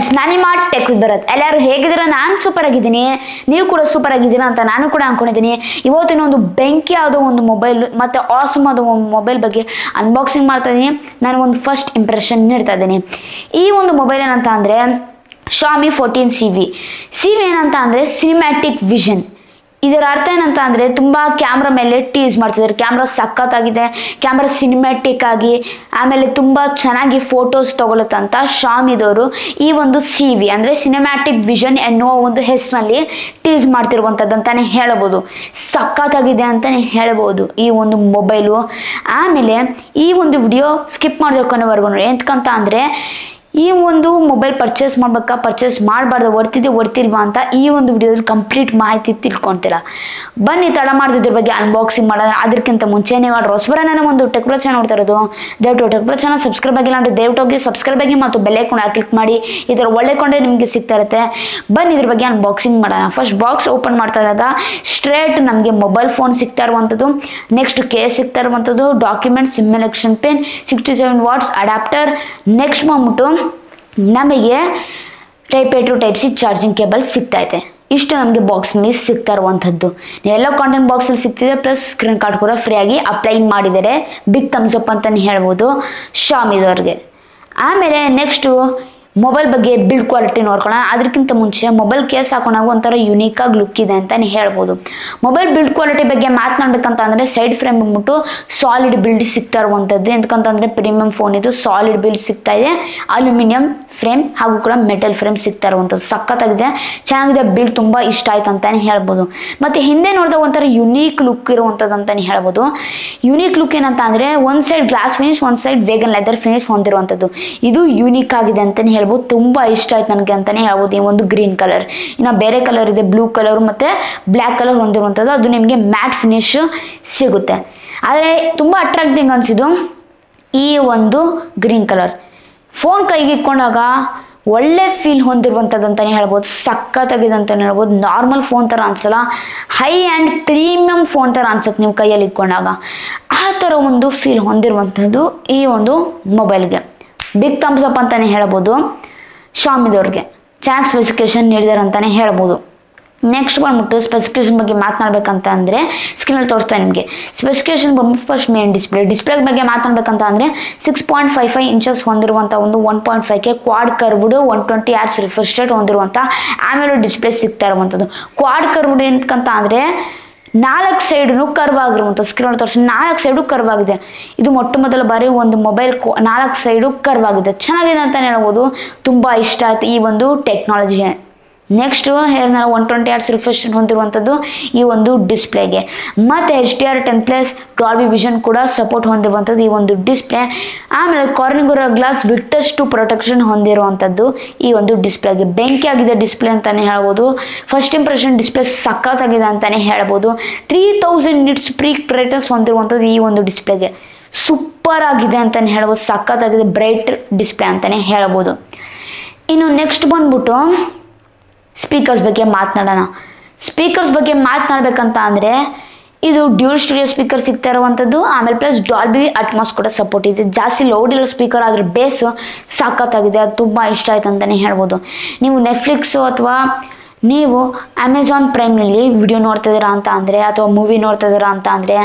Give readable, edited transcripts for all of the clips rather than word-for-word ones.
Friends, ನಾನು ನಿಮ್ಮ tech with Bharat. ಎಲ್ಲರೂ ಹೇಗಿದ್ದೀರಾ? ನಾನು ಸೂಪರ್ ಆಗಿದ್ದೀನಿ, ನೀವು ಕೂಡ ಸೂಪರ್ ಆಗಿದ್ದೀರಾ ಅಂತ ನಾನು ಕೂಡ ಅನ್ಕೊಂಡಿದ್ದೀನಿ. ಇವತ್ತಿನ ಒಂದು ಬೆಂಕಿ ಯಾವುದೋ ಒಂದು ಮೊಬೈಲ್ ಮತ್ತು ಆಸಮ್ ಆದ ಒಂದು ಮೊಬೈಲ್ ಬಗ್ಗೆ ಅನ್ಬಾಕ್ಸಿಂಗ್ ಮಾಡ್ತಾ ಇದ್ದೀನಿ. ನಾನು ಒಂದು ಫಸ್ಟ್ ಇಂಪ್ರೆಷನ್ ನೀಡ್ತಾ ಇದ್ದೀನಿ. ಈ ಒಂದು ಮೊಬೈಲ್ ಏನಂತ ಅಂದರೆ Xiaomi 14 CV ಏನಂತ ಅಂದರೆ ಸಿನಿಮ್ಯಾಟಿಕ್ ವಿಷನ್. ಇದರ ಅರ್ಥ ಏನಂತ ಅಂದರೆ ತುಂಬ ಕ್ಯಾಮ್ರಾ ಮೇಲೆ ಟೀಸ್ ಮಾಡ್ತಿದ್ದಾರೆ. ಕ್ಯಾಮ್ರಾ ಸಖತ್ತಾಗಿದೆ, ಕ್ಯಾಮ್ರಾ ಸಿನಿಮ್ಯಾಟಿಕ್ ಆಗಿ ಆಮೇಲೆ ತುಂಬ ಚೆನ್ನಾಗಿ ಫೋಟೋಸ್ ತೊಗೊಳುತ್ತಂತ Xiaomiದವರು ಈ ಒಂದು CV ಅಂದರೆ ಸಿನಿಮ್ಯಾಟಿಕ್ ವಿಷನ್ ಎನ್ನುವ ಒಂದು ಹೆಸರಿನಲ್ಲಿ ಟೀಸ್ ಮಾಡ್ತಿರುವಂಥದ್ದು ಅಂತಲೇ ಹೇಳ್ಬೋದು. ಸಖತ್ತಾಗಿದೆ ಅಂತಲೇ ಹೇಳ್ಬೋದು ಈ ಒಂದು ಮೊಬೈಲು. ಆಮೇಲೆ ಈ ಒಂದು ವಿಡಿಯೋ ಸ್ಕಿಪ್ ಮಾಡಬೇಕನ್ನೋವರೆಗೂ ಎಂತಕ್ಕಂತ ಅಂದರೆ ಈ ಒಂದು ಮೊಬೈಲ್ ಪರ್ಚೇಸ್ ಪರ್ಚೇಸ್ ಮಾಡಬಾರ್ದು, ವರ್ತಿಲ್ವಾ ಅಂತ ಈ ಒಂದು ವಿಡಿಯೋದಲ್ಲಿ ಕಂಪ್ಲೀಟ್ ಮಾಹಿತಿ ತಿಳ್ಕೊತೀರ. ಬನ್ನಿ ತಡ ಮಾಡಿದ್ರ ಬಗ್ಗೆ ಅನ್ಬಾಕ್ಸಿಂಗ್ ಮಾಡೋಣ. ಅದಕ್ಕಿಂತ ಮುಂಚೆ ನೀವು ಹೊಸಬರ ನಾನು ಒಂದು ಟೆಕ್ ಪ್ಲಸ್ ಚಾನಲ್ ನೋಡ್ತಾ ಇರೋದು, ದಯವಿಟ್ಟು ಟೆಕ್ ಪ್ಲಸ್ ಚಾನಲ್ ಸಬ್ಸ್ಕ್ರೈಬ್ ಆಗಿಲ್ಲ ಅಂದರೆ ದಯವಿಟ್ಟು ಹೋಗಿ ಸಬ್ಸ್ಕ್ರೈಬ್ ಆಗಿ ಮತ್ತು ಬೆಲ್ ಐಕಾನ್ ಕ್ಲಿಕ್ ಮಾಡಿ. ಈ ಥರ ಒಳ್ಳೆ ಕೊಂಡೆ ನಿಮಗೆ ಸಿಗ್ತಾ ಇರುತ್ತೆ. ಬನ್ನಿ ಇದ್ರ ಬಗ್ಗೆ ಅನ್ಬಾಕ್ಸಿಂಗ್ ಮಾಡೋಣ. ಫಸ್ಟ್ ಬಾಕ್ಸ್ ಓಪನ್ ಮಾಡ್ತಾ ಇದ್ದಾಗ ಸ್ಟ್ರೇಟ್ ನಮಗೆ ಮೊಬೈಲ್ ಫೋನ್ ಸಿಗ್ತಾ ಇರುವಂಥದ್ದು, ನೆಕ್ಸ್ಟ್ ಕೇಸ್ ಸಿಗ್ತಾ ಇರುವಂಥದ್ದು, document, sim election pin, 67 what's adapter, next ಬಂದ್ಬಿಟ್ಟು ನಮಗೆ type A to type C charging cable ಸಿಗ್ತೈತೆ. ಇಷ್ಟು ನಮಗೆ ಬಾಕ್ಸ್ನಲ್ಲಿ ಸಿಗ್ತಾ ಇರುವಂಥದ್ದು. ಎಲ್ಲ ಕಾಂಟೆಂಟ್ ಬಾಕ್ಸಲ್ಲಿ ಸಿಗ್ತಿದೆ, ಪ್ಲಸ್ ಸ್ಕ್ರೀನ್ ಕಾರ್ಡ್ ಕೂಡ ಫ್ರೀಯಾಗಿ ಅಪ್ಲೈ ಮಾಡಿದ್ದಾರೆ. ಬಿಗ್ ಥಮ್ಸ್ ಅಪ್ ಅಂತಲೇ ಹೇಳ್ಬೋದು Xiaomiದವ್ರಿಗೆ. ಆಮೇಲೆ ನೆಕ್ಸ್ಟು ಮೊಬೈಲ್ ಬಗ್ಗೆ ಬಿಲ್ಡ್ ಕ್ವಾಲಿಟಿ ನೋಡ್ಕೊಳ್ಳೋಣ. ಅದಕ್ಕಿಂತ ಮುಂಚೆ ಮೊಬೈಲ್ ಕೇಸ್ ಹಾಕೊಂಡಾಗ ಒಂಥರ ಯುನೀಕಾಗಿ ಲುಕ್ ಇದೆ ಅಂತಲೇ ಹೇಳ್ಬೋದು. ಮೊಬೈಲ್ ಬಿಲ್ಡ್ ಕ್ವಾಲಿಟಿ ಬಗ್ಗೆ ಮಾತನಾಡಬೇಕಂತ ಅಂದರೆ ಸೈಡ್ ಫ್ರೇಮ್ ಬಂದ್ಬಿಟ್ಟು ಸಾಲಿಡ್ ಬಿಲ್ಡ್ ಸಿಗ್ತಾ ಇರುವಂಥದ್ದು. ಎಂತಕ್ಕಂತಂದರೆ ಪ್ರೀಮಿಯಂ ಫೋನ್ ಇದು, ಸಾಲಿಡ್ ಬಿಲ್ಡ್ ಸಿಗ್ತಾ ಇದೆ, ಅಲ್ಯೂಮಿನಿಯಂ ಫ್ರೇಮ್ ಹಾಗೂ ಕೂಡ ಮೆಟಲ್ ಫ್ರೇಮ್ ಸಿಗ್ತಾ ಇರುವಂಥದ್ದು. ಸಖತ್ತಾಗಿದೆ, ಚೆನ್ನಾಗಿದೆ ಬಿಲ್ಡ್, ತುಂಬ ಇಷ್ಟ ಆಯ್ತು ಅಂತಲೇ ಹೇಳ್ಬೋದು. ಮತ್ತು ಹಿಂದೆ ನೋಡಿದಾಗ ಒಂಥರ ಯುನೀಕ್ ಲುಕ್ ಇರುವಂಥದ್ದು ಅಂತಲೇ ಹೇಳ್ಬೋದು. ಯುನೀಕ್ ಲುಕ್ ಏನಂತ ಅಂದರೆ ಒಂದು ಸೈಡ್ ಗ್ಲಾಸ್ ಫಿನಿಶ್, ಒಂದು ಸೈಡ್ ವೇಗನ್ ಲೆದರ್ ಫಿನಿಶ್ ಹೊಂದಿರುವಂಥದ್ದು. ಇದು ಯೂನಿಕ್ ಆಗಿದೆ ಅಂತಲೇ ಹೇಳ್ಬೋದು. ತುಂಬ ಇಷ್ಟ ಆಯ್ತು ನನಗೆ ಅಂತಲೇ ಹೇಳ್ಬೋದು. ಈ ಒಂದು ಗ್ರೀನ್ ಕಲರ್, ಇನ್ನು ಬೇರೆ ಕಲರ್ ಇದೆ ಬ್ಲೂ ಕಲರ್ ಮತ್ತು ಬ್ಲ್ಯಾಕ್ ಕಲರ್ ಹೊಂದಿರುವಂಥದ್ದು. ಅದು ನಿಮಗೆ ಮ್ಯಾಟ್ ಫಿನಿಶ್ ಸಿಗುತ್ತೆ. ಆದರೆ ತುಂಬ ಅಟ್ರಾಕ್ಟಿಂಗ್ ಅನಿಸಿದ್ದು ಈ ಒಂದು ಗ್ರೀನ್ ಕಲರ್. ಫೋನ್ ಕೈಗೆ ಇಟ್ಕೊಂಡಾಗ ಒಳ್ಳೆ ಫೀಲ್ ಹೊಂದಿರುವಂಥದ್ದು ಅಂತಲೇ ಹೇಳ್ಬೋದು. ಸಖತ್ತಾಗಿದೆ ಅಂತಲೇ ಹೇಳ್ಬೋದು. ನಾರ್ಮಲ್ ಫೋನ್ ಥರ ಅನ್ಸಲ್ಲ, ಹೈ ಆ್ಯಂಡ್ ಪ್ರೀಮಿಯಂ ಫೋನ್ ಥರ ಅನ್ಸುತ್ತೆ ನೀವು ಕೈಯಲ್ಲಿ ಇಟ್ಕೊಂಡಾಗ. ಆ ಥರ ಒಂದು ಫೀಲ್ ಹೊಂದಿರುವಂಥದ್ದು ಈ ಒಂದು ಮೊಬೈಲ್ಗೆ. ಬಿಗ್ ಥಮ್ಸ್ ಅಪ್ ಅಂತಲೇ ಹೇಳ್ಬೋದು Xiaomiದವ್ರಿಗೆ. ಚೆನ್ನಾಗಿ ಸ್ಪೆಸಿಫಿಕೇಶನ್ ನೀಡಿದ್ದಾರೆ ಅಂತಲೇ ಹೇಳ್ಬೋದು. ನೆಕ್ಸ್ಟ್ ಬಂದ್ಬಿಟ್ಟು ಸ್ಪೆಸಿಫಿಕೇಶನ್ ಬಗ್ಗೆ ಮಾತನಾಡಬೇಕಂತ ಅಂದರೆ ಸ್ಕ್ರೀನಲ್ಲಿ ತೋರಿಸ್ತಾರೆ ನಿಮಗೆ. ಸ್ಪೆಸಿಫಿಕೇಶನ್ ಬಂದ್ಬಿಟ್ಟು ಫಸ್ಟ್ ಮೇನ್ ಡಿಸ್ಪ್ಲೇ ಬಗ್ಗೆ ಮಾತನಾಡಬೇಕಂತ ಅಂದರೆ 6.55 ಇಂಚಸ್ ಹೊಂದಿರುವಂಥ ಒಂದು 1.5K Quad curved 120 Hz refresh rate ಹೊಂದಿರುವಂಥ ಆಮೇಲೆ ಡಿಸ್ಪ್ಲೇ ಸಿಗ್ತಾ ಇರುವಂಥದ್ದು. ಕ್ವಾಡ್ ಕರ್ವ್ಡ್ ಎಂತಕ್ಕಂತ ಅಂದರೆ 4 ಸೈಡ್ನು ಕರ್ವ್ ಆಗಿರುವಂಥ, ಸ್ಕ್ರೀನ್ ತೋರಿಸಿ 4 ಸೈಡು ಕರ್ವ್ ಆಗಿದೆ. ಇದು ಮೊಟ್ಟ ಮೊದಲ ಬಾರಿ ಒಂದು ಮೊಬೈಲ್ 4 ಸೈಡು ಕರ್ವ್ ಆಗಿದೆ. ಚೆನ್ನಾಗಿದೆ ಅಂತಲೇ ಹೇಳ್ಬೋದು. ತುಂಬ ಇಷ್ಟ ಆಯ್ತು ಈ ಒಂದು ಟೆಕ್ನಾಲಜಿ. ನೆಕ್ಸ್ಟು ಹೇಳಿದ್ನಲ್ಲ 120 Hz ರಿಫ್ರೆಶ್ ಹೊಂದಿರುವಂಥದ್ದು ಈ ಒಂದು ಡಿಸ್ಪ್ಲೇಗೆ. ಮತ್ತು HDR10+ ಡಾಲ್ಬಿ ವಿಷನ್ ಕೂಡ ಸಪೋರ್ಟ್ ಹೊಂದಿರುವಂಥದ್ದು ಈ ಒಂದು ಡಿಸ್ಪ್ಲೇ. ಆಮೇಲೆ ಕಾರ್ನಿಂಗ್ ಗ್ಲಾಸ್ ವಿಕ್ಟಸ್ 2 ಪ್ರೊಟೆಕ್ಷನ್ ಹೊಂದಿರುವಂಥದ್ದು ಈ ಒಂದು ಡಿಸ್ಪ್ಲೇಗೆ. ಬೆಂಕಿ ಆಗಿದೆ ಡಿಸ್ಪ್ಲೇ ಅಂತಲೇ ಹೇಳ್ಬೋದು. ಫಸ್ಟ್ ಇಂಪ್ರೆಷನ್ ಡಿಸ್ಪ್ಲೇ ಸಖತ್ತಾಗಿದೆ ಅಂತಲೇ ಹೇಳ್ಬೋದು. 3000 ನಿಟ್ಸ್ ಪೀಕ್ ಬ್ರೈಟ್ನೆಸ್ ಹೊಂದಿರುವಂಥದ್ದು ಈ ಒಂದು ಡಿಸ್ಪ್ಲೇಗೆ. ಸೂಪರ್ ಆಗಿದೆ ಅಂತಲೇ ಹೇಳ್ಬೋದು. ಸಖತ್ತಾಗಿದೆ, ಬ್ರೈಟ್ ಡಿಸ್ಪ್ಲೇ ಅಂತಲೇ ಹೇಳ್ಬೋದು. ಇನ್ನು ನೆಕ್ಸ್ಟ್ ಬಂದ್ಬಿಟ್ಟು ಸ್ಪೀಕರ್ಸ್ ಬಗ್ಗೆ ಮಾತನಾಡೋಣ. ಸ್ಪೀಕರ್ಸ್ ಬಗ್ಗೆ ಮಾತನಾಡಬೇಕಂತ ಅಂದರೆ ಇದು ಡ್ಯೂಲ್ ಸ್ಟುಡಿಯೋ ಸ್ಪೀಕರ್ ಸಿಗ್ತಾ ಇರುವಂಥದ್ದು. ಆಮೇಲೆ ಪ್ಲಸ್ ಡಾಲ್ಬಿ ಅಟ್ಮಾಸ್ ಕೂಡ ಸಪೋರ್ಟ್ ಇದೆ. ಜಾಸ್ತಿ ಲೌಡ್ ಇರೋ ಸ್ಪೀಕರ್ ಆದರೆ ಬೇಸು ಸಖತ್ತಾಗಿದೆ. ಅದು ತುಂಬ ಇಷ್ಟ ಆಯ್ತು ಅಂತಲೇ ಹೇಳ್ಬೋದು. ನೀವು ನೆಟ್ಫ್ಲಿಕ್ಸು ಅಥವಾ ನೀವು ಅಮೆಝಾನ್ ಪ್ರೈಮ್ನಲ್ಲಿ ವಿಡಿಯೋ ನೋಡ್ತಿದ್ದೀರಾ ಅಂತ ಅಂದರೆ ಅಥವಾ ಮೂವಿ ನೋಡ್ತಿದ್ದೀರಾ ಅಂತ ಅಂದರೆ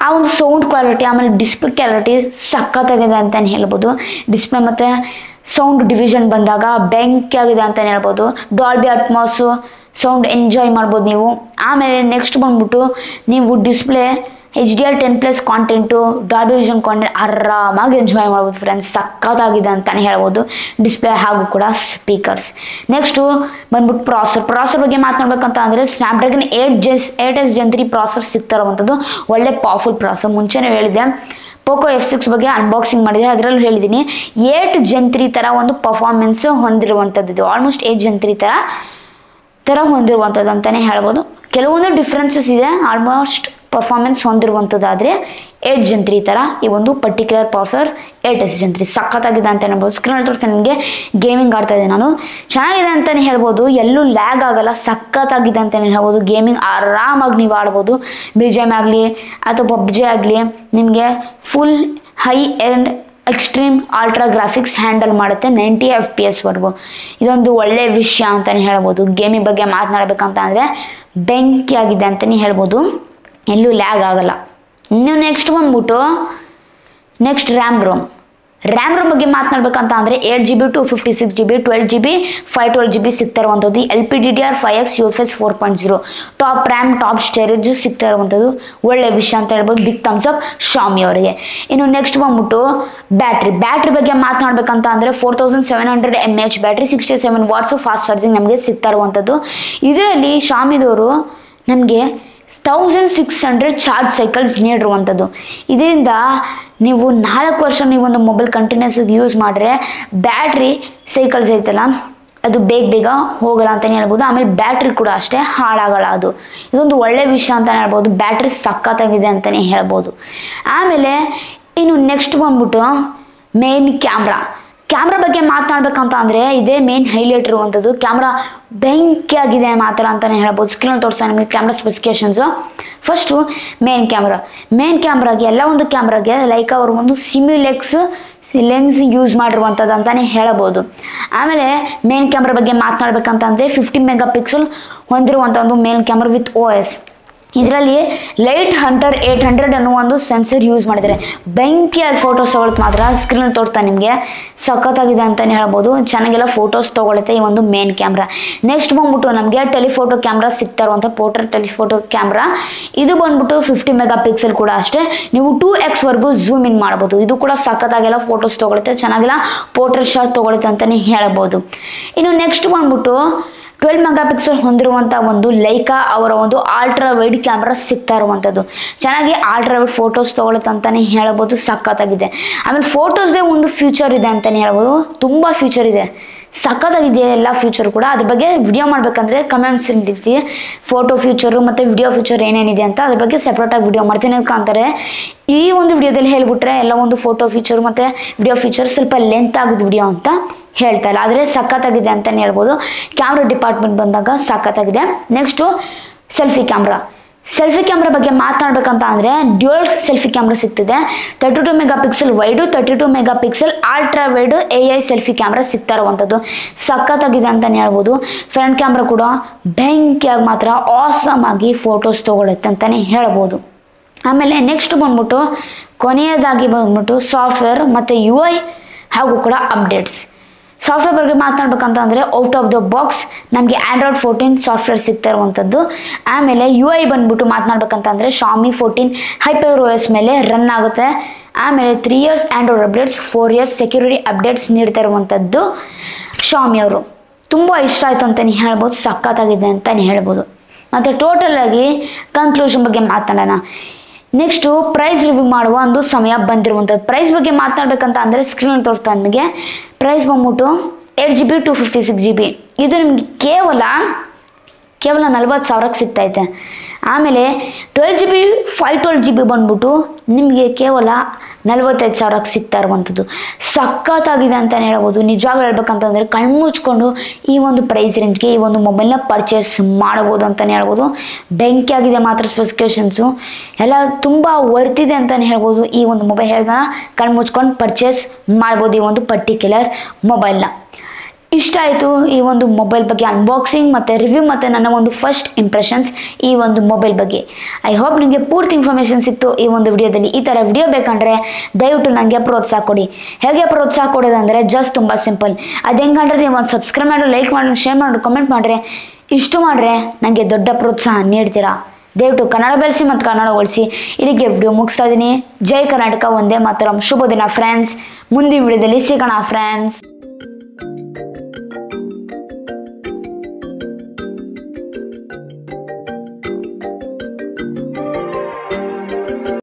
ಆ ಒಂದು ಸೌಂಡ್ ಕ್ವಾಲಿಟಿ ಆಮೇಲೆ ಡಿಸ್ಪ್ಲೇ ಕ್ವಾಲಿಟಿ ಸಖತ್ತಾಗಿದೆ ಅಂತಲೇ ಹೇಳ್ಬೋದು. ಡಿಸ್ಪ್ಲೇ ಮತ್ತು ಸೌಂಡ್ ಡಿವಿಷನ್ ಬಂದಾಗ ಬೆಂಕಿ ಆಗಿದೆ ಅಂತಲೇ ಹೇಳ್ಬೋದು. ಡಾಲ್ಬಿ ಅಟ್ಮಾಸು ಸೌಂಡ್ ಎಂಜಾಯ್ ಮಾಡ್ಬೋದು ನೀವು. ಆಮೇಲೆ ನೆಕ್ಸ್ಟ್ ಬಂದ್ಬಿಟ್ಟು ನೀವು display HDR10+ content Dolby vision content ಆರಾಮಾಗಿ ಎಂಜಾಯ್ ಮಾಡ್ಬೋದು ಫ್ರೆಂಡ್ಸ್. ಸಖತ್ತಾಗಿದೆ ಅಂತಲೇ ಹೇಳ್ಬೋದು ಡಿಸ್ಪ್ಲೇ ಹಾಗೂ ಕೂಡ ಸ್ಪೀಕರ್ಸ್. ನೆಕ್ಸ್ಟು ಬಂದ್ಬಿಟ್ಟು ಪ್ರಾಸೆಸರ್ ಬಗ್ಗೆ ಮಾತನಾಡಬೇಕಂತ ಅಂದರೆ ಸ್ನ್ಯಾಪ್ಡ್ರ್ಯಾಗನ್ 8S Gen 3 ಪ್ರಾಸೆಸರ್ ಸಿಗ್ತಾ ಇರುವಂಥದ್ದು. ಒಳ್ಳೆ ಪವರ್ಫುಲ್ ಪ್ರಾಸೆಸರ್. ಮುಂಚೆನೇ ಹೇಳಿದೆ ಪೋಕೋ F6 ಬಗ್ಗೆ ಅನ್ಬಾಕ್ಸಿಂಗ್ ಮಾಡಿದೆ, ಅದರಲ್ಲೂ ಹೇಳಿದ್ದೀನಿ 8 Gen 3 ಥರ ಒಂದು ಪರ್ಫಾರ್ಮೆನ್ಸ್ ಹೊಂದಿರುವಂಥದ್ದು. ಇದು ಆಲ್ಮೋಸ್ಟ್ 8 Gen 3 ಥರ ಹೊಂದಿರುವಂಥದ್ದು ಅಂತಲೇ ಹೇಳ್ಬೋದು. ಕೆಲವೊಂದು ಡಿಫ್ರೆನ್ಸಸ್ ಇದೆ, ಆಲ್ಮೋಸ್ಟ್ ಪರ್ಫಾರ್ಮೆನ್ಸ್ ಹೊಂದಿರುವಂಥದ್ದಾದರೆ 8 Gen 3 ಥರ ಈ ಒಂದು ಪರ್ಟಿಕ್ಯುಲರ್ ಪ್ರಾಸೆಸರ್ 8S Gen 3 ಸಖತ್ತಾಗಿದೆ ಅಂತ ಹೇಳ್ಬೋದು. ಸ್ಕ್ರೀನಲ್ಲಿ ತೋರಿಸ್ತೀನಿ ನಿಮಗೆ. ಗೇಮಿಂಗ್ ಆಡ್ತಾ ಇದ್ದೆ ನಾನು, ಚೆನ್ನಾಗಿದೆ ಅಂತಲೇ ಹೇಳ್ಬೋದು. ಎಲ್ಲೂ ಲ್ಯಾಗ್ ಆಗಲ್ಲ, ಸಖತ್ತಾಗಿದೆ ಅಂತಲೇ ಹೇಳ್ಬೋದು. ಗೇಮಿಂಗ್ ಆರಾಮಾಗಿ ನೀವು ಆಡ್ಬೋದು. BGM ಆಗಲಿ ಅಥವಾ PUBG ಆಗಲಿ ನಿಮಗೆ full high and extreme ultra graphics handle ಮಾಡುತ್ತೆ 90 FPS ವರೆಗೂ. ಇದೊಂದು ಒಳ್ಳೆ ವಿಷಯ ಅಂತಲೇ ಹೇಳ್ಬೋದು. ಗೇಮಿಂಗ್ ಬಗ್ಗೆ ಮಾತನಾಡಬೇಕಂತ ಅಂದರೆ ಬೆಂಕಿ ಆಗಿದೆ ಅಂತಲೇ ಹೇಳ್ಬೋದು, ಎಲ್ಲೂ ಲ್ಯಾಗ್ ಆಗಲ್ಲ. ಇನ್ನು ನೆಕ್ಸ್ಟ್ ಬಂದ್ಬಿಟ್ಟು ರ್ಯಾಮ್ ರೋಮ್ ಬಗ್ಗೆ ಮಾತನಾಡಬೇಕಂತ ಅಂದರೆ 8GB 256GB 12GB 512GB ಸಿಗ್ತಾ ಇರುವಂಥದ್ದು. LPDDR5X UFS 4.0 top RAM top storage ಸಿಗ್ತಾ ಇರುವಂಥದ್ದು ಒಳ್ಳೆ ವಿಷಯ ಅಂತ ಹೇಳ್ಬೋದು. ಬಿಗ್ ಥಮ್ಸ್ ಅಪ್ ಶಾಮಿ ಅವರಿಗೆ. ಇನ್ನು ನೆಕ್ಸ್ಟ್ ಬಂದ್ಬಿಟ್ಟು ಬ್ಯಾಟ್ರಿ ಬಗ್ಗೆ ಮಾತನಾಡಬೇಕಂತ ಅಂದರೆ 4700 mAh battery 67 what's fast charging ನಮಗೆ ಸಿಗ್ತಾ ಇರುವಂಥದ್ದು. ಇದರಲ್ಲಿ ಶಾಮಿದವರು ನಮಗೆ 1600 ಚಾರ್ಜ್ ಸೈಕಲ್ಸ್ ನೀಡಿರುವಂಥದ್ದು. ಇದರಿಂದ ನೀವು 4 ವರ್ಷ ನೀವೊಂದು ಮೊಬೈಲ್ ಕಂಟಿನ್ಯೂಸ್ ಯೂಸ್ ಮಾಡಿದ್ರೆ ಬ್ಯಾಟ್ರಿ ಸೈಕಲ್ಸ್ ಐತಲ್ಲ ಅದು ಬೇಗ ಹೋಗಲ್ಲ ಅಂತಲೇ ಹೇಳ್ಬೋದು. ಆಮೇಲೆ ಬ್ಯಾಟ್ರಿ ಕೂಡ ಅಷ್ಟೇ ಹಾಳಾಗಲ್ಲ. ಇದೊಂದು ಒಳ್ಳೆ ವಿಷಯ ಅಂತಲೇ ಹೇಳ್ಬೋದು. ಬ್ಯಾಟ್ರಿ ಸಖತ್ತಾಗಿದೆ ಅಂತಲೇ ಹೇಳ್ಬೋದು. ಆಮೇಲೆ ಇನ್ನು ನೆಕ್ಸ್ಟ್ ಬಂದ್ಬಿಟ್ಟು ಮೇನ್ ಕ್ಯಾಮ್ರಾ ಬಗ್ಗೆ ಮಾತನಾಡಬೇಕಂತ ಅಂದರೆ ಇದೇ ಮೇನ್ ಹೈಲೈಟ್ ಇರುವಂಥದ್ದು. ಕ್ಯಾಮ್ರಾ ಬೆಂಕಿ ಆಗಿದೆ ಮಾತ್ರ ಅಂತಲೇ ಹೇಳ್ಬೋದು. ಸ್ಕ್ರೀನ್ ತೋರಿಸ್ತಾ ನಿಮಗೆ ಕ್ಯಾಮ್ರಾ ಸ್ಪೆಸಿಫಿಕೇಶನ್ಸು. ಫಸ್ಟು ಮೇನ್ ಕ್ಯಾಮ್ರಾಗೆ ಎಲ್ಲ ಒಂದು ಕ್ಯಾಮ್ರಾಗೆ ಲೈಕ್ ಅವರು ಒಂದು ಸಿಮ್ಯುಲೆಕ್ಸ್ ಲೆನ್ಸ್ ಯೂಸ್ ಮಾಡಿರುವಂಥದ್ದು ಅಂತಲೇ ಹೇಳ್ಬೋದು. ಆಮೇಲೆ ಮೇನ್ ಕ್ಯಾಮ್ರಾ ಬಗ್ಗೆ ಮಾತನಾಡಬೇಕಂತ ಅಂದರೆ 50 MP ಹೊಂದಿರುವಂಥ ಒಂದು ಮೇನ್ ಕ್ಯಾಮ್ರಾ ವಿತ್ OS. ಇದರಲ್ಲಿ ಲೈಟ್ ಹಂಟರ್ 800 ಅನ್ನೋ ಒಂದು ಸೆನ್ಸರ್ ಯೂಸ್ ಮಾಡಿದ್ದಾರೆ. ಬೆಂಕಿಯಾಗಿ ಫೋಟೋಸ್ ತೊಗೊಳುತ್ತೆ ಮಾತ್ರ. ಸ್ಕ್ರೀನ್ ತೋರಿಸ್ತಾ ನಿಮಗೆ ಸಖತ್ತಾಗಿದೆ ಅಂತಲೇ ಹೇಳ್ಬೋದು. ಚೆನ್ನಾಗೆಲ್ಲ ಫೋಟೋಸ್ ತೊಗೊಳುತ್ತೆ ಈ ಒಂದು ಮೇನ್ ಕ್ಯಾಮ್ರಾ. ನೆಕ್ಸ್ಟ್ ಬಂದ್ಬಿಟ್ಟು ನಮಗೆ ಟೆಲಿಫೋಟೋ ಕ್ಯಾಮ್ರಾ ಸಿಗ್ತಾ ಇರುವಂಥ ಪೋರ್ಟ್ರೇಟ್ ಟೆಲಿಫೋಟೋ ಕ್ಯಾಮ್ರಾ. ಇದು ಬಂದ್ಬಿಟ್ಟು 50 MP ಕೂಡ ಅಷ್ಟೇ. ನೀವು 2x ವರೆಗೂ ಝೂಮ್ ಇನ್ ಮಾಡ್ಬೋದು. ಇದು ಕೂಡ ಸಖತ್ತಾಗೆಲ್ಲ ಫೋಟೋಸ್ ತೊಗೊಳುತ್ತೆ, ಚೆನ್ನಾಗೆಲ್ಲ ಪೋರ್ಟ್ರೇಟ್ ಶಾಟ್ ತೊಗೊಳುತ್ತೆ ಅಂತಲೇ ಹೇಳ್ಬೋದು. ಇನ್ನು ನೆಕ್ಸ್ಟ್ ಬಂದ್ಬಿಟ್ಟು 12 MP ಹೊಂದಿರುವಂಥ ಒಂದು ಲೈಕಾ ಅವರ ಒಂದು ಅಲ್ಟ್ರಾ ವೈಡ್ ಕ್ಯಾಮ್ರಾ ಸಿಗ್ತಾ ಇರುವಂಥದ್ದು. ಚೆನ್ನಾಗಿ ಅಲ್ಟ್ರಾ ವೈಡ್ ಫೋಟೋಸ್ ತೊಗೊಳುತ್ತೆ ಅಂತಲೇ ಹೇಳ್ಬೋದು. ಸಖತ್ತಾಗಿದೆ. ಆಮೇಲೆ ಫೋಟೋಸ್ದೇ ಒಂದು ಫ್ಯೂಚರ್ ಇದೆ ಅಂತಲೇ ಹೇಳ್ಬೋದು. ತುಂಬ ಫ್ಯೂಚರ್ ಇದೆ, ಸಖತ್ತಾಗಿದೆ ಎಲ್ಲ ಫ್ಯೂಚರ್ ಕೂಡ. ಅದ್ರ ಬಗ್ಗೆ ವಿಡಿಯೋ ಮಾಡಬೇಕಂದ್ರೆ ಕಮೆಂಟ್ಸ್ ಇರ್ತೀವಿ. ಫೋಟೋ ಫ್ಯೂಚರು ಮತ್ತು ವಿಡಿಯೋ ಫ್ಯೂಚರ್ ಏನೇನಿದೆ ಅಂತ ಅದ್ರ ಬಗ್ಗೆ ಸಪ್ರೇಟಾಗಿ ವಿಡಿಯೋ ಮಾಡ್ತೀನಿ ಅಂತಾರೆ. ಈ ಒಂದು ವಿಡಿಯೋದಲ್ಲಿ ಹೇಳ್ಬಿಟ್ರೆ ಎಲ್ಲ ಒಂದು ಫೋಟೋ ಫ್ಯೂಚರ್ ಮತ್ತು ವಿಡಿಯೋ ಫ್ಯೂಚರ್ ಸ್ವಲ್ಪ ಲೆಂತ್ ಆಗೋದು ವಿಡಿಯೋ ಅಂತ ಹೇಳ್ತಾ ಇಲ್ಲ, ಆದರೆ ಸಖತ್ತಾಗಿದೆ ಅಂತಲೇ ಹೇಳ್ಬೋದು. ಕ್ಯಾಮ್ರಾ ಡಿಪಾರ್ಟ್ಮೆಂಟ್ ಬಂದಾಗ ಸಖತ್ತಾಗಿದೆ. ನೆಕ್ಸ್ಟು ಸೆಲ್ಫಿ ಕ್ಯಾಮ್ರಾ ಬಗ್ಗೆ ಮಾತನಾಡಬೇಕಂತ ಅಂದರೆ ಡ್ಯೂಯಲ್ ಸೆಲ್ಫಿ ಕ್ಯಾಮ್ರಾ ಸಿಗ್ತಿದೆ. 32 MP wide 32 MP ultra wide AI selfie camera ಸಿಗ್ತಾ ಇರುವಂಥದ್ದು ಸಖತ್ತಾಗಿದೆ ಅಂತಲೇ ಹೇಳ್ಬೋದು. ಫ್ರಂಟ್ ಕ್ಯಾಮ್ರಾ ಕೂಡ ಬೆಂಕಿಯಾಗಿ ಮಾತ್ರ ಆಸಮ್ ಆಗಿ ಫೋಟೋಸ್ ತೊಗೊಳುತ್ತೆ ಅಂತಲೇ ಹೇಳ್ಬೋದು. ಆಮೇಲೆ ನೆಕ್ಸ್ಟ್ ಬಂದ್ಬಿಟ್ಟು ಕೊನೆಯದಾಗಿ ಬಂದ್ಬಿಟ್ಟು ಸಾಫ್ಟ್ವೇರ್ ಮತ್ತು UI ಹಾಗೂ ಕೂಡ ಅಪ್ಡೇಟ್ಸ್. ಸಾಫ್ಟ್ವೇರ್ ಬಗ್ಗೆ ಮಾತನಾಡಬೇಕಂತ ಅಂದರೆ ಔಟ್ ಆಫ್ ದ ಬಾಕ್ಸ್ ನಮಗೆ Android 14 ಸಾಫ್ಟ್ವೇರ್ ಸಿಗ್ತಾ ಇರುವಂಥದ್ದು. ಆಮೇಲೆ UI ಬಂದ್ಬಿಟ್ಟು ಮಾತನಾಡಬೇಕಂತ ಅಂದರೆ Xiaomi 14 HyperOS ಮೇಲೆ ರನ್ ಆಗುತ್ತೆ. ಆಮೇಲೆ 3 years Android updates, 4 years security updates ನೀಡ್ತಾ ಇರುವಂಥದ್ದು Xiaomi ಅವರು. ತುಂಬ ಇಷ್ಟ ಆಯಿತು ಅಂತಲೇ ಹೇಳ್ಬೋದು, ಸಖತ್ತಾಗಿದೆ ಅಂತಲೇ ಹೇಳ್ಬೋದು. ಮತ್ತು ಟೋಟಲಾಗಿ ಕನ್ಕ್ಲೂಷನ್ ಬಗ್ಗೆ ಮಾತನಾಡೋಣ. ನೆಕ್ಸ್ಟು ಪ್ರೈಸ್ ರಿವ್ಯೂ ಮಾಡುವ ಒಂದು ಸಮಯ ಬಂದಿರುವಂಥದ್ದು. ಪ್ರೈಸ್ ಬಗ್ಗೆ ಮಾತನಾಡಬೇಕಂತ ಅಂದರೆ ಸ್ಕ್ರೀನ್ ತೋರಿಸ್ತಾ ನಿಮಗೆ ಪ್ರೈಸ್ ಬಂದ್ಬಿಟ್ಟು 8GB 256GB. ಇದು ನಿಮಗೆ ಕೇವಲ 40,000ಕ್ಕೆ ಸಿಗ್ತೈತೆ. ಆಮೇಲೆ 12GB 512GB ಬಂದ್ಬಿಟ್ಟು ನಿಮಗೆ ಕೇವಲ 45,000ಕ್ಕೆ ಸಿಗ್ತಾ ಇರುವಂಥದ್ದು ಸಖತ್ತಾಗಿದೆ ಅಂತಲೇ ಹೇಳ್ಬೋದು. ನಿಜವಾಗ್ಲೂ ಹೇಳ್ಬೇಕಂತಂದರೆ ಕಣ್ಣು ಮುಚ್ಕೊಂಡು ಈ ಒಂದು ಪ್ರೈಸ್ ರೇಂಜ್ಗೆ ಈ ಒಂದು ಮೊಬೈಲ್ನ ಪರ್ಚೇಸ್ ಮಾಡ್ಬೋದು ಅಂತಲೇ ಹೇಳ್ಬೋದು. ಬೆಂಕಿಯಾಗಿದೆ ಮಾತ್ರ ಸ್ಪೆಸಿಫಿಕೇಷನ್ಸು ಎಲ್ಲ ತುಂಬ ವರ್ತಿದೆ ಅಂತಲೇ ಹೇಳ್ಬೋದು. ಈ ಒಂದು ಮೊಬೈಲ್ನ ಕಣ್ಣು ಮುಚ್ಕೊಂಡು ಪರ್ಚೇಸ್ ಮಾಡ್ಬೋದು ಈ ಒಂದು ಪರ್ಟಿಕ್ಯುಲರ್ ಮೊಬೈಲ್ನ. ಇಷ್ಟ ಆಯಿತು ಈ ಒಂದು ಮೊಬೈಲ್ ಬಗ್ಗೆ ಅನ್ಬಾಕ್ಸಿಂಗ್ ಮತ್ತು ರಿವ್ಯೂ ಮತ್ತು ನನ್ನ ಒಂದು ಫಸ್ಟ್ ಇಂಪ್ರೆಷನ್ಸ್ ಈ ಒಂದು ಮೊಬೈಲ್ ಬಗ್ಗೆ. ಐ ಹೋಪ್ ನಿಮಗೆ ಪೂರ್ತಿ ಇನ್ಫಾರ್ಮೇಷನ್ ಸಿಕ್ತು ಈ ಒಂದು ವಿಡಿಯೋದಲ್ಲಿ. ಈ ಥರ ವಿಡಿಯೋ ಬೇಕಂದರೆ ದಯವಿಟ್ಟು ನನಗೆ ಪ್ರೋತ್ಸಾಹ ಕೊಡಿ. ಹೇಗೆ ಪ್ರೋತ್ಸಾಹ ಕೊಡೋದಂದರೆ ಜಸ್ಟ್ ತುಂಬ ಸಿಂಪಲ್. ಅದು ಹೆಂಗಂದ್ರೆ ನೀವು ಒಂದು ಸಬ್ಸ್ಕ್ರೈಬ್ ಮಾಡಿ, ಲೈಕ್ ಮಾಡಿ, ಶೇರ್ ಮಾಡಿ, ಕಮೆಂಟ್ ಮಾಡಿರಿ. ಇಷ್ಟು ಮಾಡಿದ್ರೆ ನನಗೆ ದೊಡ್ಡ ಪ್ರೋತ್ಸಾಹ ನೀಡ್ತೀರಾ. ದಯವಿಟ್ಟು ಕನ್ನಡ ಬೆಳೆಸಿ ಮತ್ತು ಕನ್ನಡ ಉಳಿಸಿ. ಇಲ್ಲಿಗೆ ವಿಡಿಯೋ ಮುಗಿಸ್ತಾ ಇದ್ದೀನಿ. ಜೈ ಕರ್ನಾಟಕ, ಒಂದೇ ಮಾತರಂ. ಶುಭ ದಿನ ಫ್ರೆಂಡ್ಸ್. ಮುಂದಿನ ವಿಡಿಯೋದಲ್ಲಿ ಸಿಗೋಣ ಫ್ರೆಂಡ್ಸ್.